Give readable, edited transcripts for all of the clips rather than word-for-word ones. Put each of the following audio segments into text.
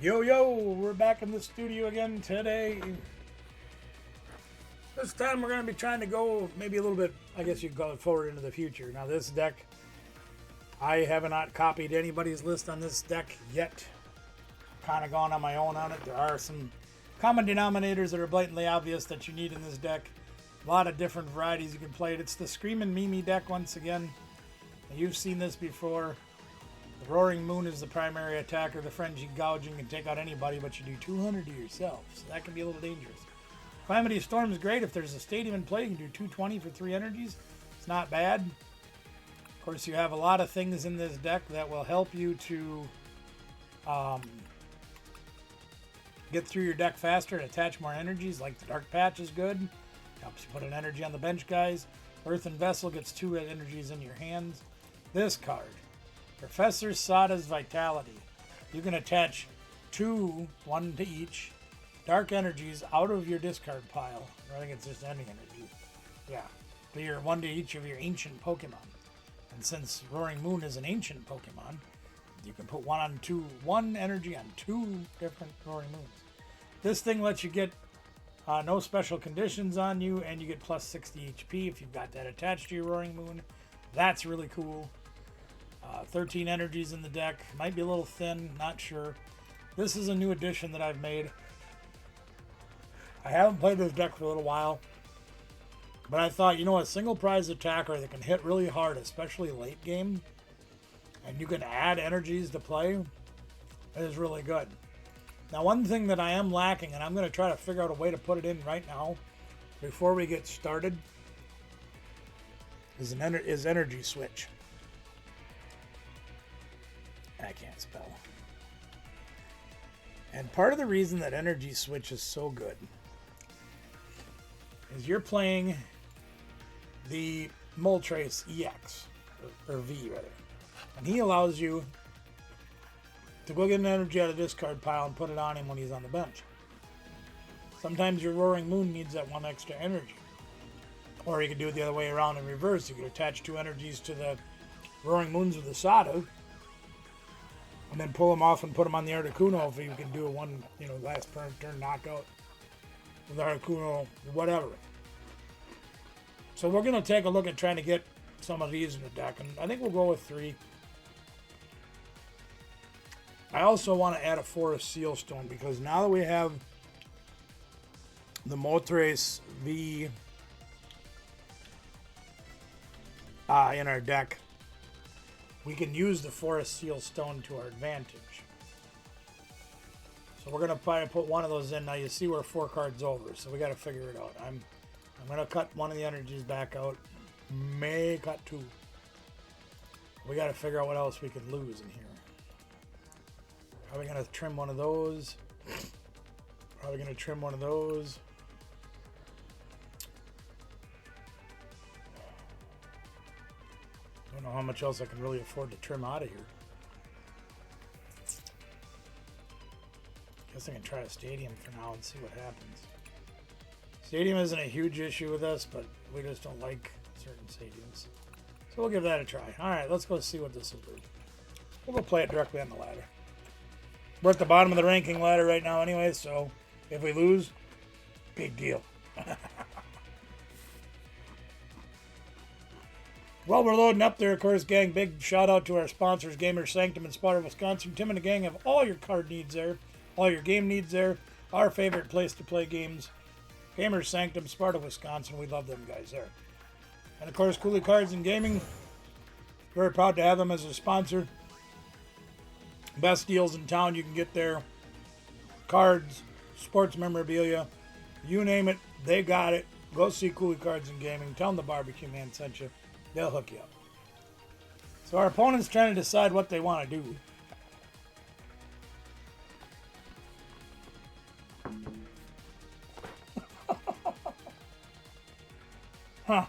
Yo, yo, we're back in the studio again today. This time we're going to be trying to go maybe a little bit, I guess you could call it forward into the future. Now, this deck, I have not copied anybody's list on this deck yet. Kind of gone on my own on it. There are some common denominators that are blatantly obvious that you need in this deck. A lot of different varieties you can play it. It's the Screamin' Mimi deck once again. You've seen this before. The Roaring Moon is the primary attacker. The Frenzy Gouging can take out anybody, but you do 200 to yourself, so that can be a little dangerous. Calamity Storm is great. If there's a stadium in play, you can do 220 for 3 energies. It's not bad. Of course, you have a lot of things in this deck that will help you to get through your deck faster and attach more energies, like the Dark Patch is good. Helps you put an energy on the bench, guys. Earthen Vessel gets 2 energies in your hands. This card, Professor Sada's Vitality. You can attach 2, 1 to each, dark energies out of your discard pile. I think it's just any energy. Yeah. To your 1 to each of your ancient Pokemon. And since Roaring Moon is an ancient Pokemon, you can put 1 energy on 2 different Roaring Moons. This thing lets you get no special conditions on you, and you get plus 60 HP if you've got that attached to your Roaring Moon. That's really cool. 13 energies in the deck. Might be a little thin, not sure. This is a new addition that I've made. I haven't played this deck for a little while, but I thought, you know, a single prize attacker that can hit really hard, especially late game, and you can add energies to play, is really good. Now, one thing that I am lacking, and I'm going to try to figure out a way to put it in right now before we get started, is energy switch. I can't spell. And part of the reason that energy switch is so good is you're playing the Moltres EX, or V rather, and he allows you to go get an energy out of the discard pile and put it on him when he's on the bench. Sometimes your Roaring Moon needs that 1 extra energy. Or you can do it the other way around in reverse. You can attach 2 energies to the Roaring Moons with the Sada, and then pull them off and put them on the Articuno if you can do a last turn knockout with Articuno, whatever. So we're going to take a look at trying to get some of these in the deck, and I think we'll go with 3. I also want to add a Forest Sealstone, because now that we have the Moltres V in our deck, we can use the Forest Sealstone to our advantage. So we're going to probably put 1 of those in. Now you see we're 4 cards over, so we got to figure it out. I'm going to cut 1 of the energies back out. May cut 2. We got to figure out what else we can lose in here. Probably going to trim 1 of those. Probably going to trim 1 of those. I don't know how much else I can really afford to trim out of here. Guess I can try a stadium for now and see what happens. Stadium isn't a huge issue with us, but we just don't like certain stadiums. So we'll give that a try. Alright, let's go see what this will do. We'll go play it directly on the ladder. We're at the bottom of the ranking ladder right now anyway, so if we lose, big deal. Well, we're loading up there, of course, gang. Big shout out to our sponsors, Gamer Sanctum and Sparta, Wisconsin. Tim and the gang have all your card needs there, all your game needs there. Our favorite place to play games, Gamer Sanctum, Sparta, Wisconsin. We love them guys there. And of course, Cooley Cards and Gaming. Very proud to have them as a sponsor. Best deals in town you can get there. Cards, sports memorabilia, you name it, they got it. Go see Cooley Cards and Gaming. Tell them the barbecue man sent you. They'll hook you up. So our opponent's trying to decide what they want to do. Huh.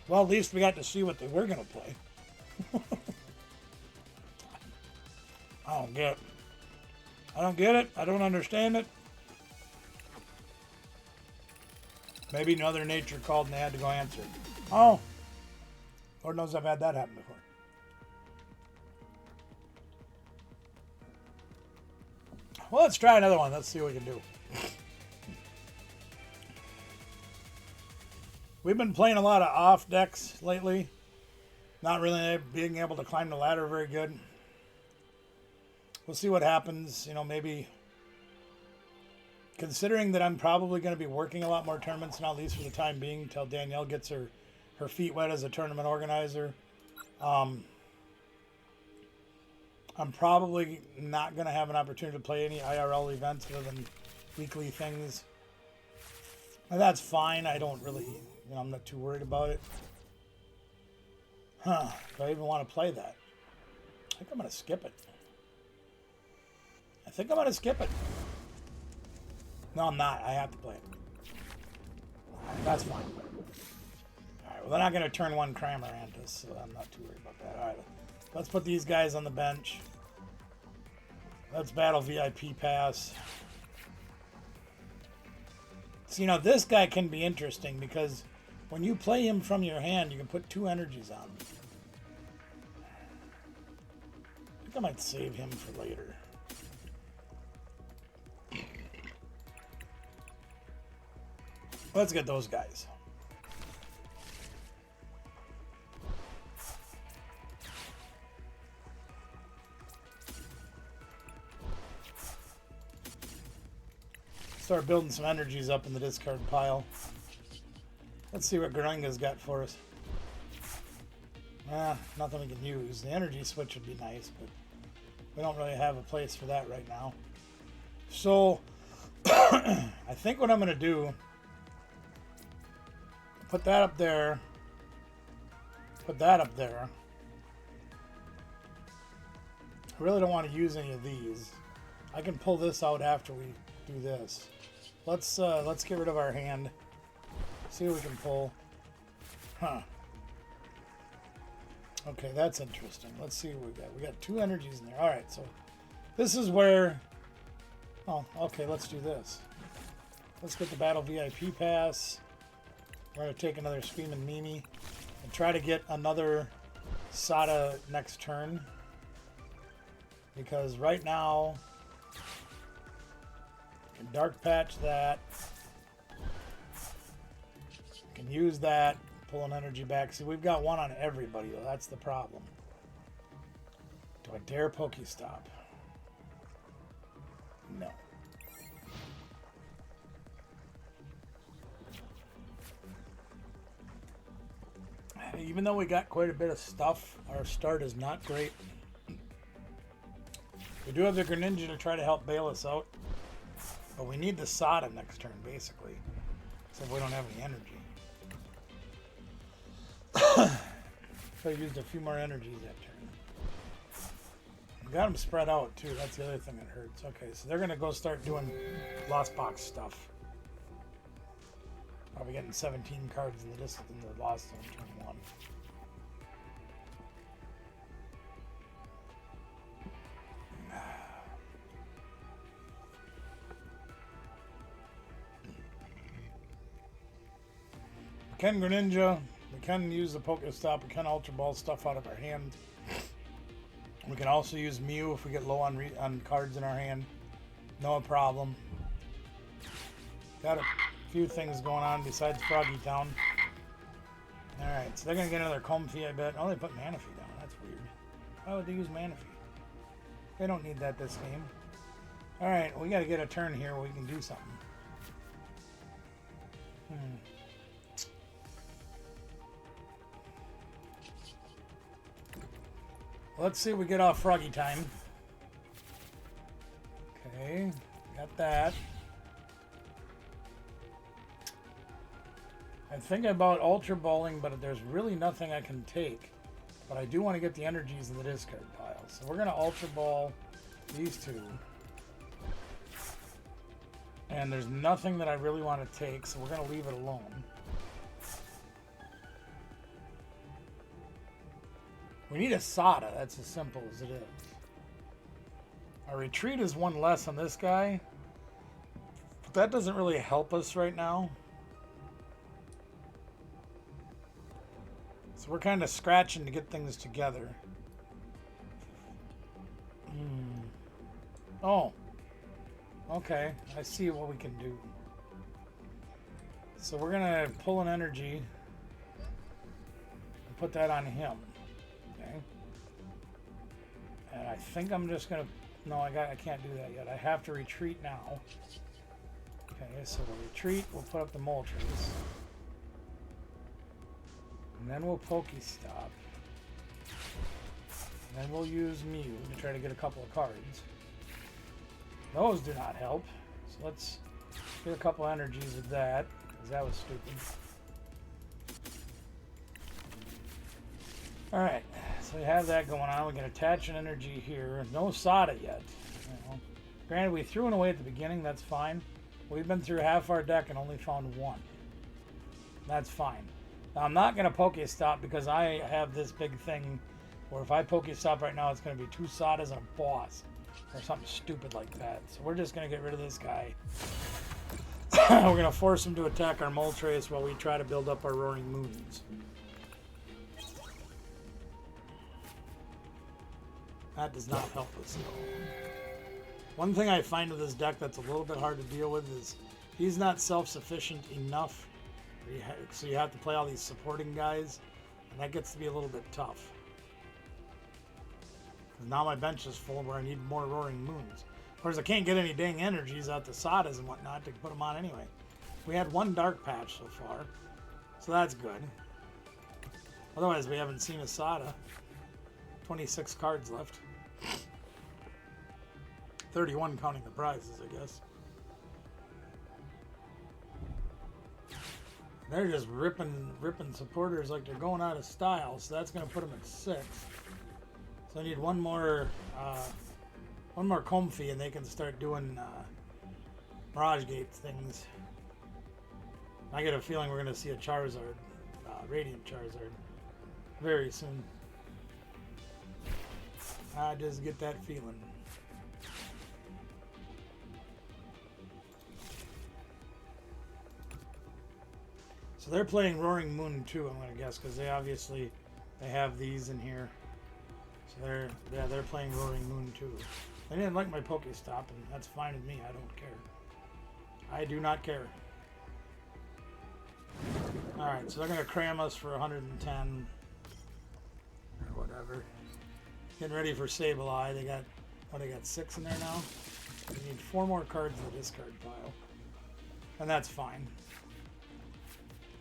Well, at least we got to see what they were going to play. I don't get it. I don't get it. I don't understand it. Maybe Mother Nature called and they had to go answer it. Oh. Lord knows I've had that happen before. Well, let's try another one. Let's see what we can do. We've been playing a lot of off decks lately. Not really being able to climb the ladder very good. We'll see what happens. You know, maybe considering that I'm probably going to be working a lot more tournaments now, at least for the time being, until Danielle gets her feet wet as a tournament organizer. I'm probably not going to have an opportunity to play any IRL events other than weekly things. And that's fine. I don't really, you know, I'm not too worried about it. Huh. Do I even want to play that? I think I'm going to skip it. No, I'm not. I have to play it. Right, that's fine. Alright, well, they're not going to turn one Cramorantus, so I'm not too worried about that. Alright, let's put these guys on the bench. Let's battle VIP Pass. So, you know, this guy can be interesting because when you play him from your hand, you can put 2 energies on him. I think I might save him for later. Let's get those guys. Start building some energies up in the discard pile. Let's see what Garanga's got for us. Nothing we can use. The energy switch would be nice, but we don't really have a place for that right now. So, I think what I'm going to do, put that up there, put that up there. I really don't want to use any of these. I can pull this out after we do this. Let's get rid of our hand. See what we can pull. Huh. Okay, that's interesting. Let's see what we got. We got 2 energies in there. All right, so this is where... Oh, okay, let's do this. Let's get the Battle VIP Pass. We're going to take another Screaming Mimi and try to get another Sada next turn. Because right now, I can Dark Patch that. I can use that, pull an energy back. See, we've got one on everybody, though. That's the problem. Do I dare Pokestop? No. Even though we got quite a bit of stuff, our start is not great. We do have the Greninja to try to help bail us out. But we need the Sada next turn, basically. Except we don't have any energy. So I used a few more energies that turn. We got them spread out, too. That's the other thing that hurts. Okay, so they're going to go start doing Lost Box stuff. Probably getting 17 cards in the Lost on turn 1. We can Greninja, we can use the Pokestop, we can Ultra Ball stuff out of our hand. We can also use Mew if we get low on cards in our hand. No problem. Got a few things going on besides Froggy Town. Alright, so they're going to get another Comfey, I bet. Oh, they put Manaphy down. That's weird. Why would they use Manaphy? They don't need that this game. Alright, we got to get a turn here where we can do something. Let's see if we get off Froggy Time. Okay, got that. I think about Ultra Balling, but there's really nothing I can take. But I do want to get the energies in the discard pile. So we're going to Ultra Ball these 2. And there's nothing that I really want to take, so we're going to leave it alone. We need a Sada, that's as simple as it is. Our retreat is 1 less on this guy. But that doesn't really help us right now. So So we're kind of scratching to get things together. Oh. Okay, I see what we can do. So we're gonna pull an energy and put that on him. Okay. And I think I'm just gonna. No, I can't do that yet. I have to retreat now. Okay, so we'll retreat. We'll put up the Moltres, and then we'll Pokestop. And then we'll use Mew to try to get a couple of cards. Those do not help. So let's get a couple energies with that, because that was stupid. Alright, so we have that going on. We can attach an energy here. No Sada yet. You know. Granted, we threw one away at the beginning. That's fine. We've been through half our deck and only found one. That's fine. Now, I'm not going to Pokestop because I have this big thing where if I Pokestop right now, it's going to be 2 Sadas and a boss. Or something stupid like that. So we're just going to get rid of this guy. We're going to force him to attack our Moltres while we try to build up our Roaring Moons. That does not help us at all. One thing I find with this deck that's a little bit hard to deal with is he's not self-sufficient enough. So you have to play all these supporting guys. And that gets to be a little bit tough. Now my bench is full where I need more Roaring Moons. Of course, I can't get any dang energies out the Sadas and whatnot to put them on anyway. We had 1 Dark Patch so far, so that's good. Otherwise, we haven't seen a Sada. 26 cards left. 31 counting the prizes, I guess. They're just ripping supporters like they're going out of style, so that's going to put them at 6. So I need one more Comfy, and they can start doing Mirage Gate things. I get a feeling we're going to see a Charizard, Radiant Charizard, very soon. I just get that feeling. So they're playing Roaring Moon too, I'm going to guess, because they have these in here. So they're playing Roaring Moon too. They didn't like my Pokestop, and that's fine with me. I don't care. I do not care. Alright, so they're going to cram us for 110. Or whatever. Getting ready for Sableye. They got 6 in there now? We need 4 more cards in the discard pile. And that's fine.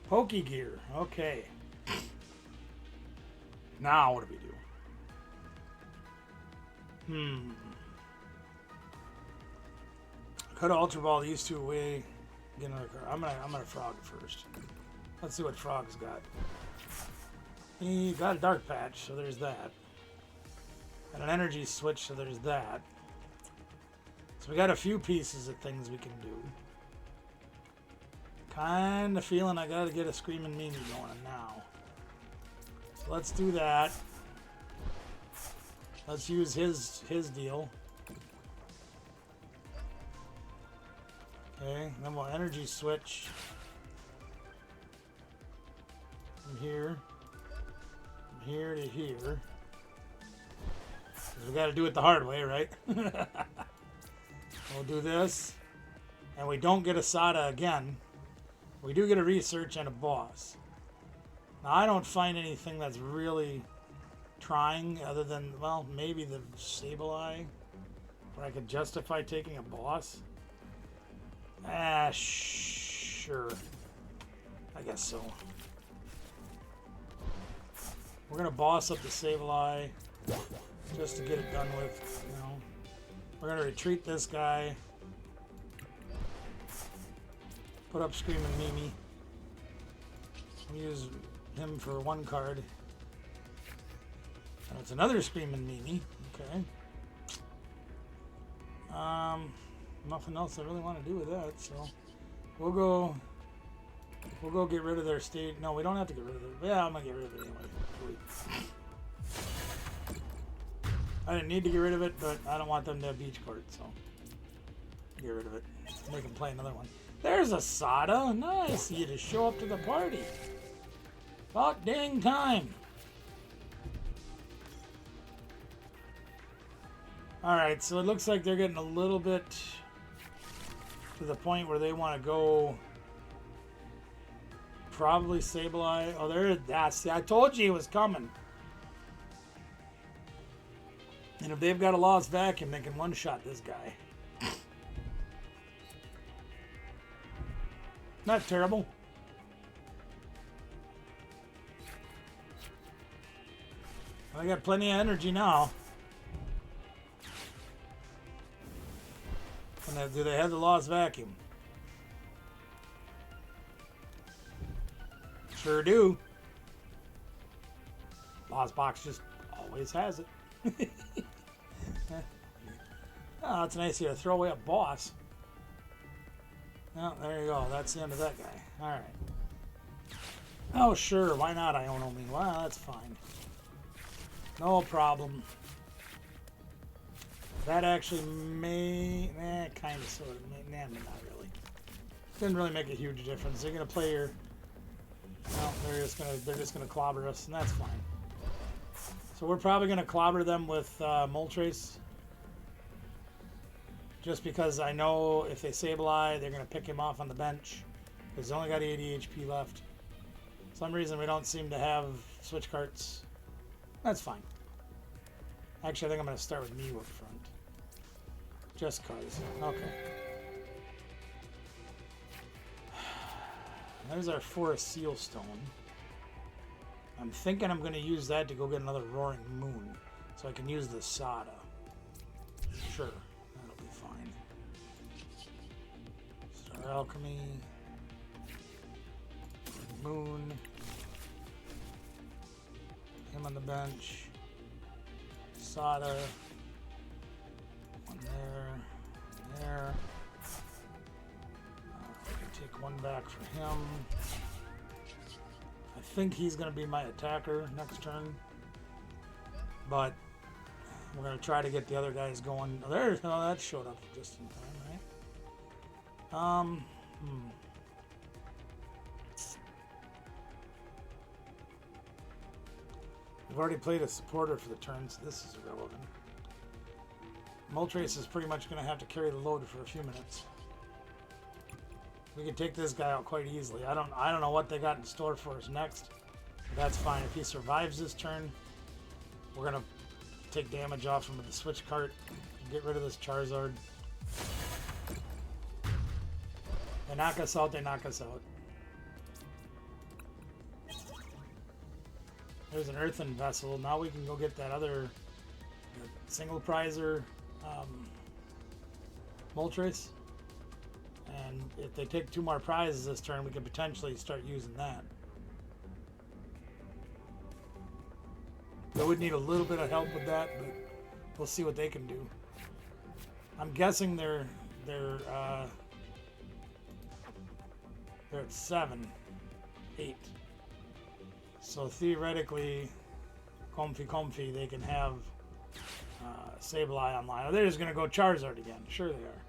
Pokegear. Okay. Now what do we do? Could Ultra Ball these 2 away. Get another card. I'm gonna Frog first. Let's see what Frog's got. He got a Dark Patch, so there's that. And an Energy Switch, so there's that. So we got a few pieces of things we can do. Kinda feeling I gotta get a Screaming Mimi going now. So let's do that. Let's use his deal. Okay, then we'll Energy Switch from here to here. We got to do it the hard way, right? We'll do this, and we don't get a Sada again. We do get a Research and a Boss. Now, I don't find anything that's really trying other than, well, maybe the Sableye, where I could justify taking a Boss. Sure. I guess so. We're going to boss up the Sableye just to get it done with, you know. We're going to retreat this guy. Put up Screaming Mimi. We'll use him for 1 card. And it's another Screaming Mimi. Okay. Nothing else I really want to do with that, so we'll go get rid of their stage. No, we don't have to get rid of it. Yeah, I'm gonna get rid of it anyway. I didn't need to get rid of it, but I don't want them to have Beach Court, so get rid of it. Make them play another one. There's a Sada. Nice, you just show up to the party. About dang time. Alright, so it looks like they're getting a little bit to the point where they want to go probably Sableye. Oh, there, that's, I told you he was coming. And if they've got a lost vacuum, they can one-shot this guy. Not terrible. I got plenty of energy now. And do they have the lost vacuum? Sure do. Lost box just always has it. Oh, it's nice here to throw away a boss. Oh, there you go. That's the end of that guy. Alright. Oh, sure. Why not, Ionomi? Well, that's fine. No problem. That actually may... kind of, sort of. Nah, not really. Didn't really make a huge difference. They're going to play your... Well, they're just gonna clobber us, and that's fine. So we're probably going to clobber them with Moltres. Just because I know if they Sableye, they're going to pick him off on the bench. Because he's only got 80 HP left. For some reason we don't seem to have switch carts. That's fine. Actually, I think I'm going to start with Mew up front. Just cause. Okay. There's our Forest Seal Stone. I'm thinking I'm going to use that to go get another Roaring Moon. So I can use the Sada. Sure. That'll be fine. Star Alchemy. Moon. Him on the bench. Sada. One there. There. Take one back for him. I think he's going to be my attacker next turn. But we're going to try to get the other guys going. Oh, there, no, that showed up just in time, right? We've already played a supporter for the turn, so this is irrelevant. Moltres is pretty much going to have to carry the load for a few minutes. We can take this guy out quite easily. I don't know what they got in store for us next. But that's fine. If he survives this turn, we're gonna take damage off him with the switch cart. Get rid of this Charizard. They knock us out, they knock us out. There's an Earthen Vessel. Now we can go get that other single prizer Moltres. And if they take 2 more prizes this turn, we could potentially start using that. They would need a little bit of help with that, but we'll see what they can do. I'm guessing they're at 7, 8. So theoretically, comfy, they can have Sableye online. Oh, they're just going to go Charizard again. Sure they are.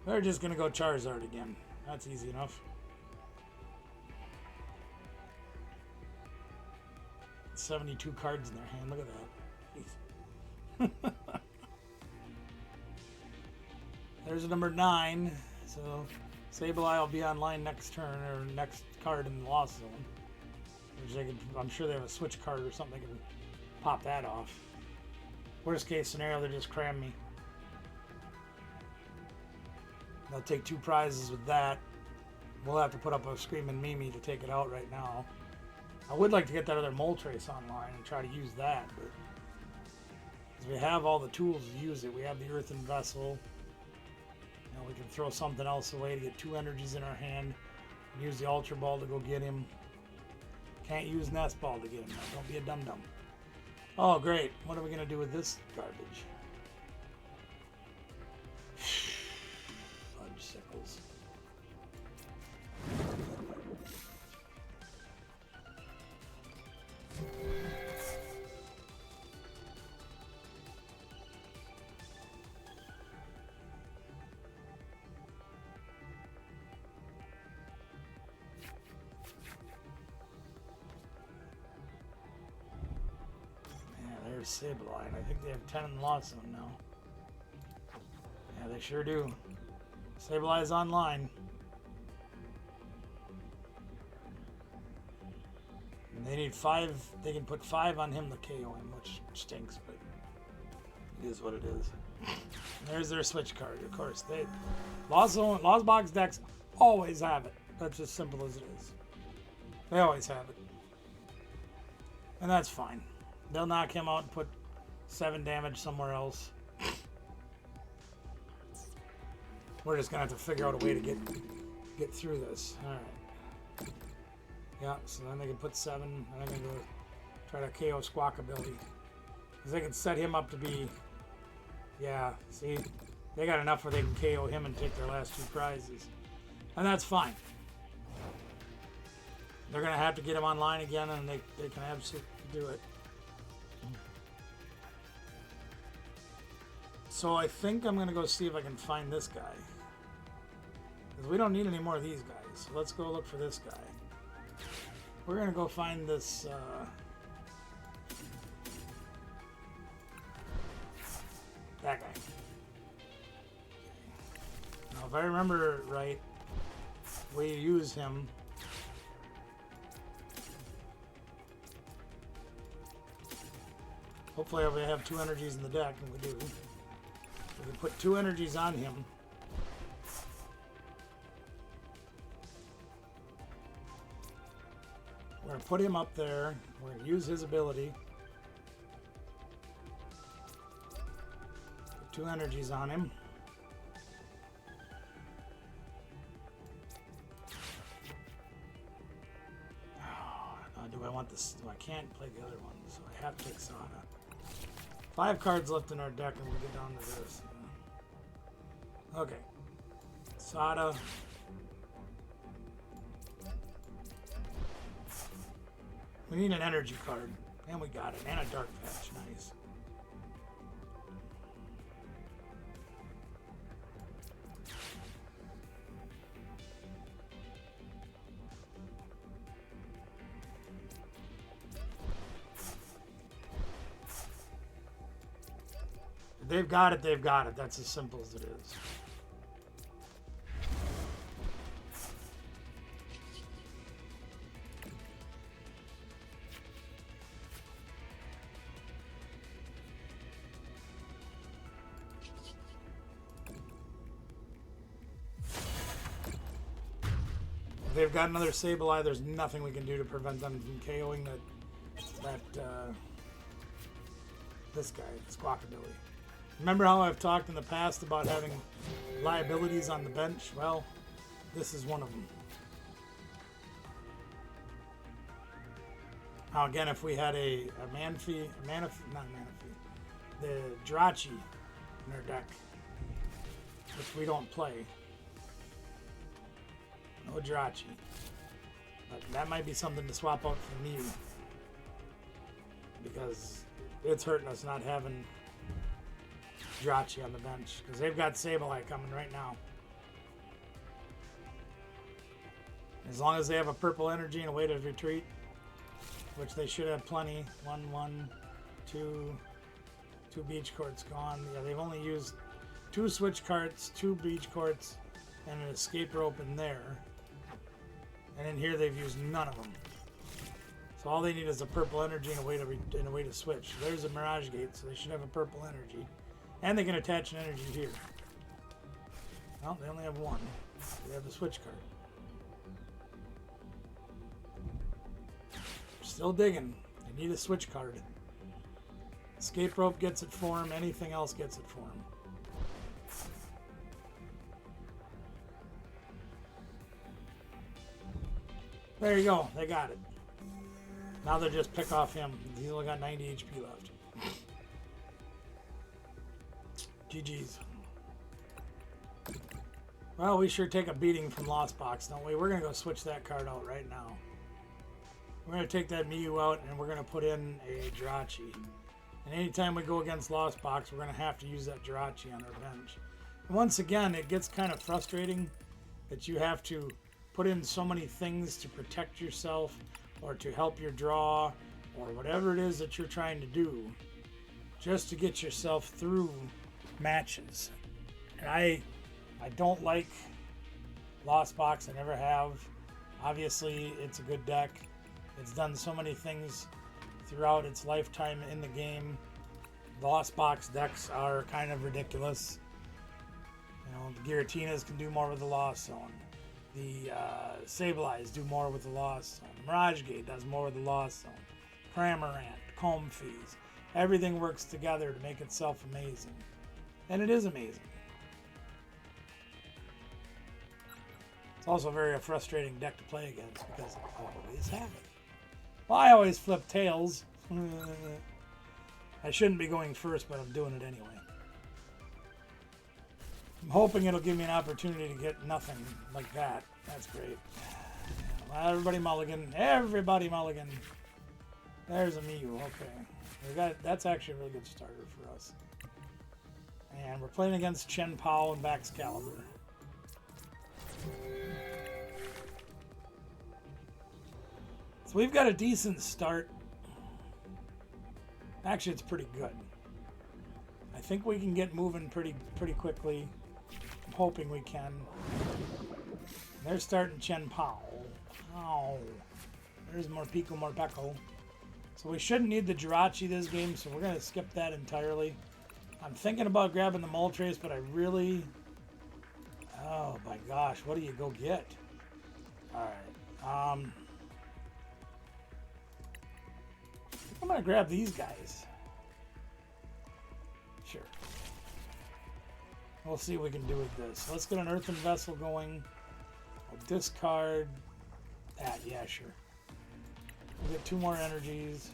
They're just going to go Charizard again. That's easy enough. It's 72 cards in their hand. Look at that. There's a number 9. So Sableye will be online next turn, or next card in the Lost Zone. Which they can, I'm sure they have a switch card or something. They can pop that off. Worst case scenario, they just cram me. They'll take 2 prizes with that. We'll have to put up a Screaming Mimi to take it out right now. I would like to get that other Moltres online and try to use that, but because we have all the tools to use it. We have the Earthen Vessel. You know, we can throw something else away to get 2 energies in our hand. Use the Ultra Ball to go get him. Can't use Nest Ball to get him. Now, don't be a dum-dum. Oh, great. What are we going to do with this garbage? Sickles. There's Sableye, and I think they have 10 in the Lost Zone now. Yeah, they sure do. Sableye's online. And they need 5. They can put 5 on him to KO him, which stinks, but it is what it is. And there's their switch card, of course. They Lost Box decks always have it. That's as simple as it is. They always have it. And that's fine. They'll knock him out and put 7 damage somewhere else. We're just gonna have to figure out a way to get through this. Alright. Yeah, so then they can put 7, and I'm gonna go try to KO Squawkabilly. Because they can set him up to be, yeah, see, they got enough where they can KO him and take their last 2 prizes. And that's fine. They're gonna have to get him online again, and they can absolutely do it. So I think I'm gonna go see if I can find this guy. Because we don't need any more of these guys. So let's go look for this guy. We're gonna go find this that guy. Now if I remember right, we use him. Hopefully we have 2 energies in the deck, and we do. We can put 2 energies on him. We're going to put him up there. We're going to use his ability. Put 2 energies on him. Do I want this? I can't play the other one, so I have to take Sada. 5 cards left in our deck, and we get down to this. Okay. Sada. We need an energy card. And we got it. And a dark patch. Nice. If they've got it, they've got it. That's as simple as it is. If they've got another Sableye, there's nothing we can do to prevent them from KOing this guy, Squawkabilly. Remember how I've talked in the past about having liabilities on the bench? Well, this is one of them. Now again, if we had the Jirachi in our deck, which we don't play. No Jirachi. But that might be something to swap out for Mew. Because it's hurting us not having Jirachi on the bench. Because they've got Sableye coming right now. As long as they have a purple energy and a way to retreat, which they should have plenty. 1, 2 beach courts gone. Yeah, they've only used 2 switch carts, 2 beach courts, and an escape rope in there. And in here they've used none of them. So all they need is a purple energy and a way to switch. There's a Mirage Gate, so they should have a purple energy. And they can attach an energy here. Well, they only have 1. They have the switch card. Still digging. They need a switch card. Escape rope gets it for him. Anything else gets it for him. There you go. They got it. Now they'll just pick off him. He's only got 90 HP left. GG's. Well, we sure take a beating from Lost Box, don't we? We're going to go switch that card out right now. We're going to take that Mew out, and we're going to put in a Jirachi. And anytime we go against Lost Box, we're going to have to use that Jirachi on our bench. And once again, it gets kind of frustrating that you have to put in so many things to protect yourself or to help your draw or whatever it is that you're trying to do. just to get yourself through matches. And I don't like Lost Box. I never have. Obviously, it's a good deck. It's done so many things throughout its lifetime in the game. The Lost Box decks are kind of ridiculous. You know, the Giratinas can do more with the Lost Zone. The Sableyes do more with the Lost Zone. Mirage Gate does more with the Lost Zone. Cramorant, Comfees. Everything works together to make itself amazing. And it is amazing. It's also a frustrating deck to play against because I always have it. Well, I always flip tails. I shouldn't be going first, but I'm doing it anyway. I'm hoping it'll give me an opportunity to get nothing like that. That's great. Well, everybody mulligan. Everybody mulligan. There's a Miyu. Okay. That's actually a really good starter for us. And we're playing against Chen Pao and Baxcalibur. So we've got a decent start. Actually, it's pretty good. I think we can get moving pretty quickly. I'm hoping we can. They're starting Chen Pao. Oh, there's more Pico, more Peko. So we shouldn't need the Jirachi this game, so we're going to skip that entirely. I'm thinking about grabbing the Moltres, but I really... Oh my gosh, what do you go get? Alright, I'm going to grab these guys. Sure. We'll see what we can do with this. Let's get an Earthen Vessel going. We'll discard that. Yeah, sure. We'll get 2 more energies.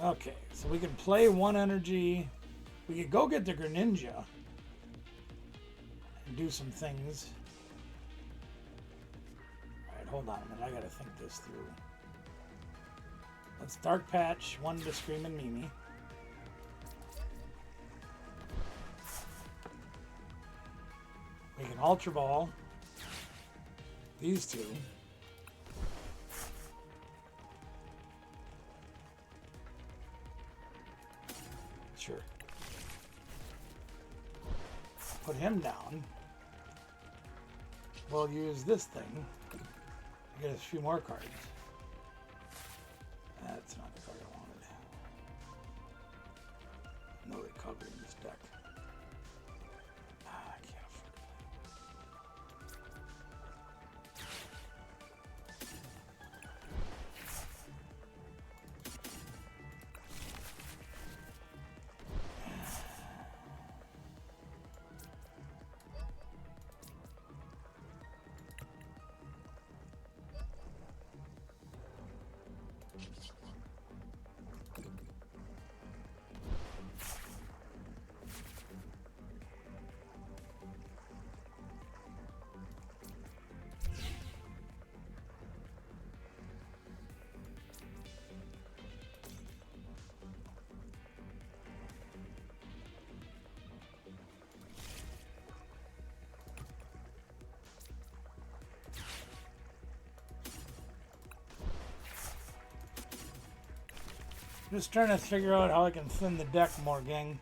Okay, so we can play 1 energy. We could go get the Greninja and do some things. Alright, hold on a minute. I gotta think this through. Let's Dark Patch 1 to Screamin' Mimi. We can Ultra Ball these 2. Sure. Put him down. We'll use this thing to get a few more cards. That's not the card I wanted. No recovery in this deck. I can't afford Just trying to figure out how I can thin the deck more, gang.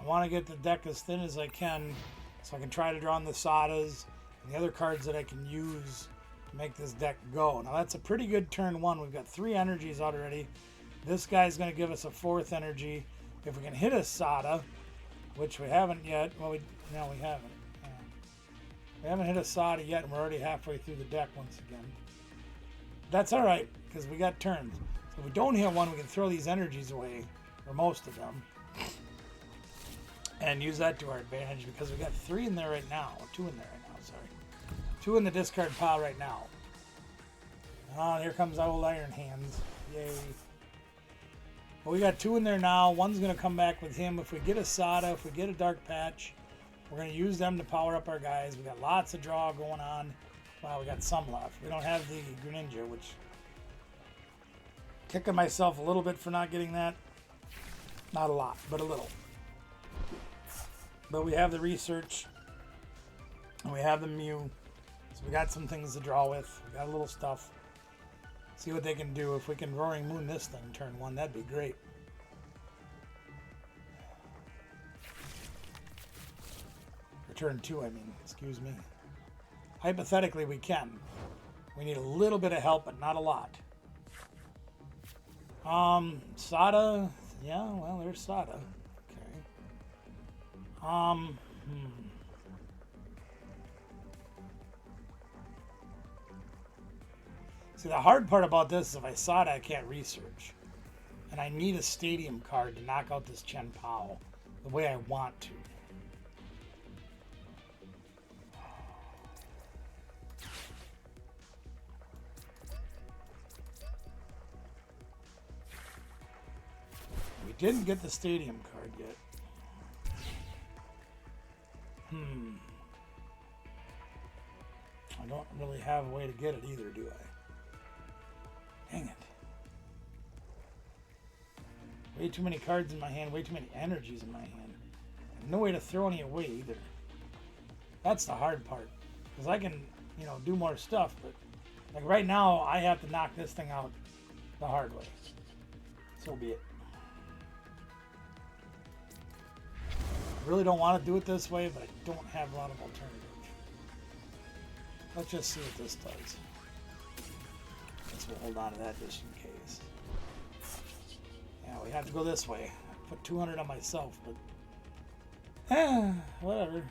I want to get the deck as thin as I can so I can try to draw on the Sadas and the other cards that I can use to make this deck go. Now that's a pretty good turn 1. We've got 3 energies out already. This guy's going to give us a 4th energy. If we can hit a Sada, which we haven't yet. Well, no, we haven't. Yeah. We haven't hit a Sada yet, and we're already halfway through the deck once again. That's all right, because we got turns. So if we don't hit one, we can throw these energies away, or most of them, and use that to our advantage because we got 3 in there right now. 2 in there right now, sorry. 2 in the discard pile right now. Oh, here comes old Iron Hands. Yay. Well, we got 2 in there now. 1's going to come back with him. If we get a Sada, if we get a Dark Patch, we're going to use them to power up our guys. We got lots of draw going on. Well, we got some left. We don't have the Greninja, which... Kicking myself a little bit for not getting that. Not a lot, but a little. But we have the research. And we have the Mew. So we got some things to draw with. We got a little stuff. See what they can do. If we can Roaring Moon this thing turn 1, that'd be great. Or turn 2, I mean. Excuse me. Hypothetically, we can. We need a little bit of help, but not a lot. Sada. Yeah, well, there's Sada. Okay. See, the hard part about this is if I Sada, I can't research. And I need a stadium card to knock out this Chen Pao the way I want to. We didn't get the stadium card yet. I don't really have a way to get it either, do I? Dang it. Way too many cards in my hand, way too many energies in my hand. And no way to throw any away either. That's the hard part. Because I can, you know, do more stuff, but like right now, I have to knock this thing out the hard way. So be it. I really don't want to do it this way, but I don't have a lot of alternative. Let's just see what this does. Guess we'll hold on to that just in case. Yeah, we have to go this way. I put 200 on myself, but whatever.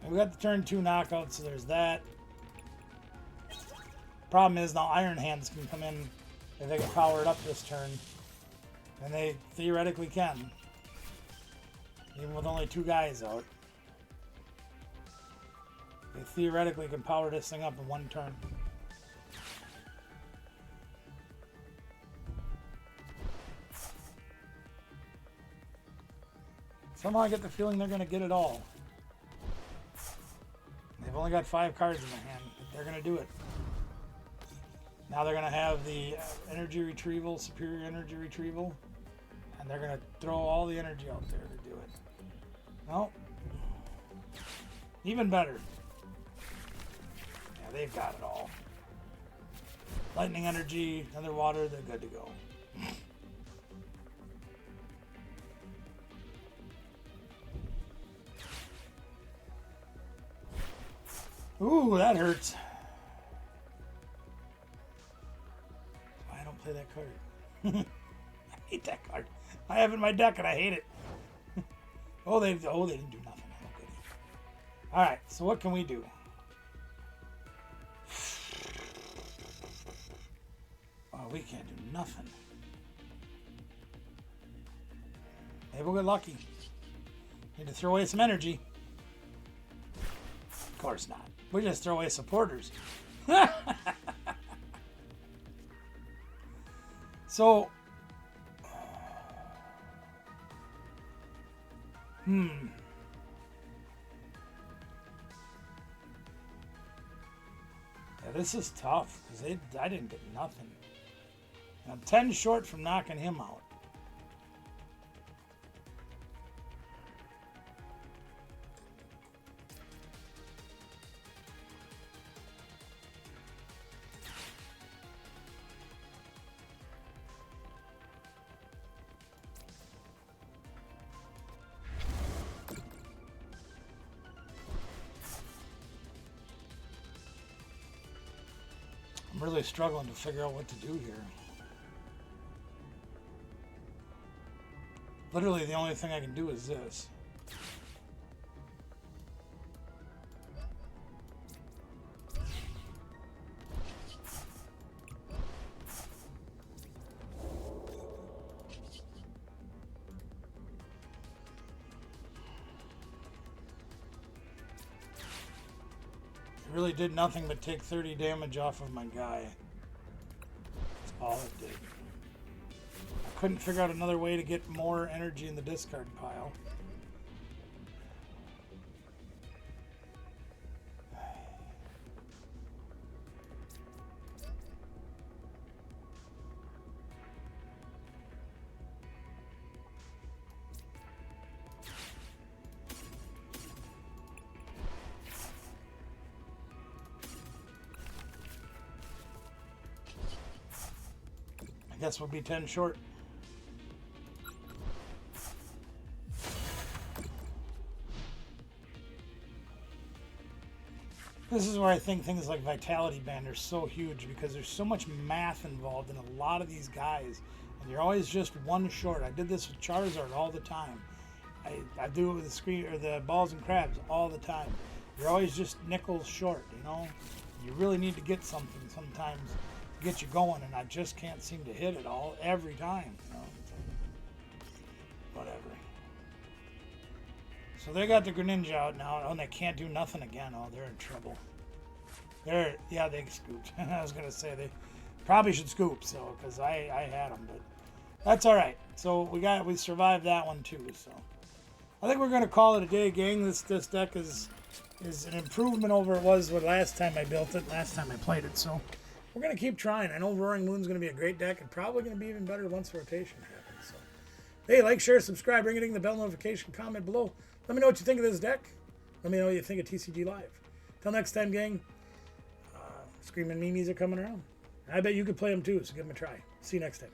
And we got the turn 2 knockout, so there's that. Problem is now Iron Hands can come in if they can power it up this turn. And they theoretically can. Even with only 2 guys out. They theoretically can power this thing up in 1 turn. Somehow I get the feeling they're going to get it all. They've only got 5 cards in their hand, but they're going to do it. Now they're going to have the energy retrieval, superior energy retrieval, and they're going to throw all the energy out there to do it. No. Even better. Yeah, they've got it all. Lightning energy, another water, they're good to go. Ooh, that hurts. I don't play that card. I hate that card. I have it in my deck and I hate it. They didn't do nothing. Oh, goody. All right, so what can we do? Oh, we can't do nothing. Maybe we'll get lucky. Need to throw away some energy. Of course not. We just throw away supporters. So, yeah, this is tough because I didn't get nothing. And I'm 10 short from knocking him out. I'm really struggling to figure out what to do here. Literally, the only thing I can do is this. Really did nothing but take 30 damage off of my guy. That's all it did. I couldn't figure out another way to get more energy in the discard pile. Guess we'll be 10 short. This is where I think things like Vitality Band are so huge because there's so much math involved in a lot of these guys. And you're always just one short. I did this with Charizard all the time. I do it with the screen or the balls and crabs all the time. You're always just nickels short, you know. You really need to get something sometimes to get you going, and I just can't seem to hit it all every time. You know? Whatever. So they got the Greninja out now. Oh, and they can't do nothing again. Oh, they're in trouble. Yeah, they scooped. I was gonna say they probably should scoop, so because I had them, but that's all right. So we survived that one too. So I think we're gonna call it a day, gang. This deck is an improvement over it was what last time I built it, last time I played it. So we're gonna keep trying. I know Roaring Moon's gonna be a great deck, and probably gonna be even better once rotation happens. So hey, like, share, subscribe, ring the bell notification, comment below. Let me know what you think of this deck. Let me know what you think of TCG Live. Till next time, gang. Screaming memes are coming around. I bet you could play them too, so give them a try. See you next time.